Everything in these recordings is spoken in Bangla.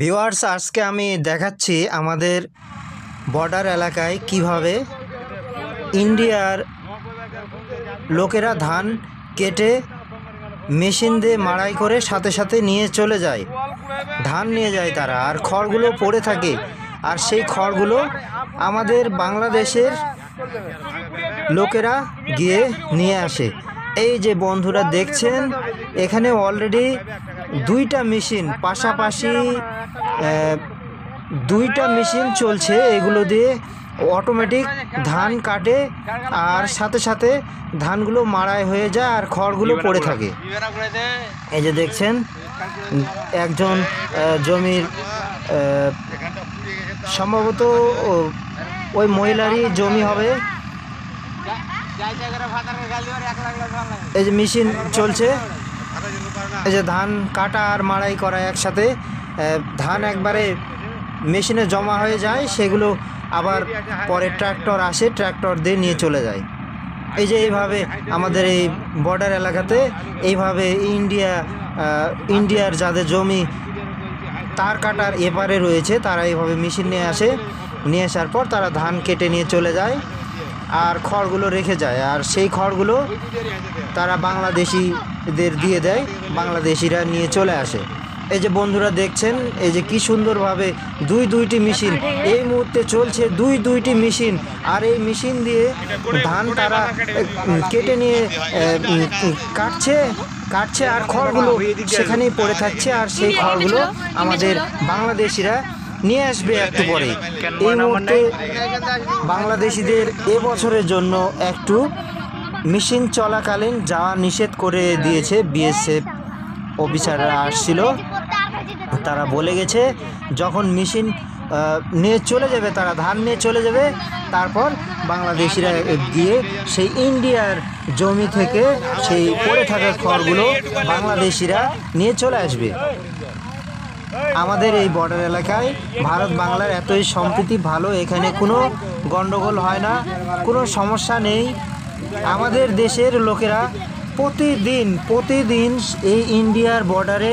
ভিউয়ার্স, আজকে আমি দেখাচ্ছি আমাদের বর্ডার এলাকায় কিভাবে ইন্ডিয়ার লোকেরা ধান কেটে মেশিন দিয়ে মাড়াই করে সাথে সাথে নিয়ে চলে যায়। ধান নিয়ে যায় তারা, আর খড়গুলো পড়ে থাকে, আর সেই খড়গুলো আমাদের বাংলাদেশের লোকেরা গিয়ে নিয়ে আসে। এই যে বন্ধুরা দেখছেন, এখানে অলরেডি দুইটা মেশিন পাশাপাশি দুইটা মেশিন চলছে। এগুলো দিয়ে অটোমেটিক ধান কাটে, আর সাথে সাথে ধানগুলো মাড়াই হয়ে যায় আর খড়গুলো পড়ে থাকে। এই যে দেখছেন, একজন জমির সম্ভবত ওই মহিলারই জমি হবে। এই যে মেশিন চলছে, এই যে ধান কাটা আর মাড়াই করা একসাথে। ধান একবারে মেশিনে জমা হয়ে যায়, সেগুলো আবার পরে ট্র্যাক্টর আসে, ট্র্যাক্টর দিয়ে নিয়ে চলে যায়। এই যে এইভাবে আমাদের এই বর্ডার এলাকাতে এইভাবে ইন্ডিয়ার যাদের জমি তার কাটার এপারে রয়েছে, তারা এইভাবে মেশিন নিয়ে আসে, নিয়ে আসার পর তারা ধান কেটে নিয়ে চলে যায় আর খড়গুলো রেখে যায়, আর সেই খড়গুলো তারা বাংলাদেশিদের দিয়ে দেয়, বাংলাদেশিরা নিয়ে চলে আসে। এই যে বন্ধুরা দেখছেন, এই যে কি সুন্দরভাবে দুইটি মেশিন এই মুহূর্তে চলছে, দুইটি মেশিন, আর এই মেশিন দিয়ে ধান তারা কেটে নিয়ে কাটছে আর খড়গুলো সেখানেই পড়ে থাকছে, আর সেই খড়গুলো আমাদের বাংলাদেশিরা নিয়ে আসবে একটু পরে। এই মুহূর্তে বাংলাদেশিদের এবছরের জন্য একটু মেশিন চলাকালীন যাওয়া নিষেধ করে দিয়েছে। বিএসএফ অফিসাররা আসছিল, তারা বলে গেছে যখন মেশিন নিয়ে চলে যাবে, তারা ধান নিয়ে চলে যাবে, তারপর বাংলাদেশিরা গিয়ে সেই ইন্ডিয়ার জমি থেকে সেই পড়ে থাকা খড়গুলো বাংলাদেশিরা নিয়ে চলে আসবে। আমাদের এই বর্ডার এলাকায় ভারত বাংলার এতই সম্প্রীতি ভালো, এখানে কোনো গণ্ডগোল হয় না, কোনো সমস্যা নেই। আমাদের দেশের লোকেরা প্রতিদিন এই ইন্ডিয়ার বর্ডারে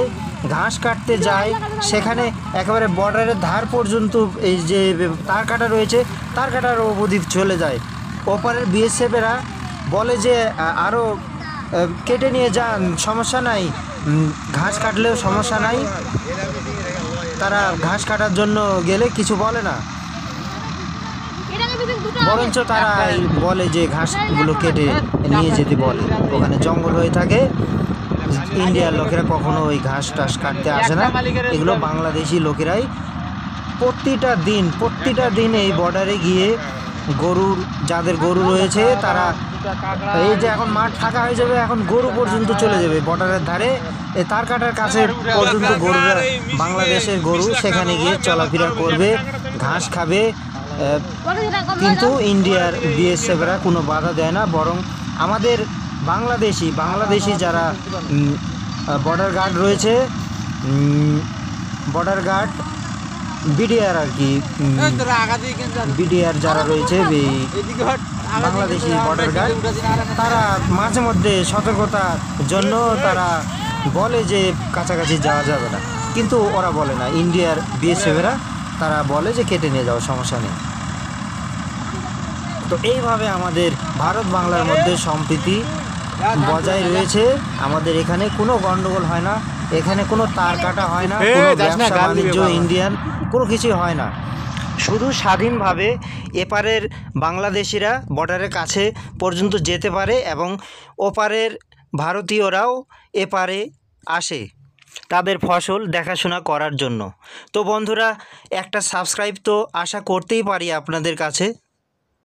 ঘাস কাটতে যায়, সেখানে একেবারে বর্ডারের ধার পর্যন্ত এই যে তার কাটা রয়েছে, তার কাটার অবধি চলে যায়। ওপারের বিএসএফেরা বলে যে আরও কেটে নিয়ে যান, সমস্যা নাই, ঘাস কাটলেও সমস্যা নাই। তারা ঘাস কাটার জন্য গেলে কিছু বলে না, বরঞ্চ তারা বলে যে ঘাসগুলো কেটে নিয়ে যেতে বলে। ওখানে জঙ্গল হয়ে থাকে, ইন্ডিয়ার লোকেরা কখনো ওই ঘাস টাস কাটতে আসে না, এগুলো বাংলাদেশি লোকেরাই প্রতিটা দিন এই বর্ডারে গিয়ে যাদের গরু রয়েছে, তারা এই যে এখন মাঠ ফাঁকা হয়ে যাবে, এখন গরু পর্যন্ত চলে যাবে বর্ডারের ধারে, তার কাটার কাছে পর্যন্ত গরুরা, বাংলাদেশের গরু সেখানে গিয়ে চলাফেরা করবে, ঘাস খাবে। কিন্তু ইন্ডিয়ার বিএসএফরা কোনো বাধা দেয় না, বরং আমাদের বাংলাদেশি যারা বর্ডার গার্ড রয়েছে, বর্ডার গার্ড বিডিআর আর কি, বিডিআর যারা রয়েছে বাংলাদেশি বর্ডার গার্ড, তারা মাঝে মধ্যে সতর্কতার জন্য তারা বলে যে কাছাকাছি যাওয়া যাবে না, কিন্তু ওরা বলে না। ইন্ডিয়ার বিএসএফেরা তারা বলে যে কেটে নিয়ে যাওয়ার সমস্যা নেই। তো এইভাবে আমাদের ভারত বাংলার মধ্যে সম্প্রীতি বজায় রয়েছে। আমাদের এখানে কোনো গণ্ডগোল হয় না, এখানে কোনো তার কাটা হয় না, কোনো ব্যবসা বাণিজ্য ইন্ডিয়ান কোনো কিছুই হয় না। শুধু স্বাধীনভাবে এপারের বাংলাদেশিরা বর্ডারের কাছে পর্যন্ত যেতে পারে, এবং ওপারের ভারতীয়রাও এপারে আসে তাদের ফসল দেখাশোনা করার জন্য। তো বন্ধুরা, একটা সাবস্ক্রাইব তো আশা করতেই পারি আপনাদের কাছে।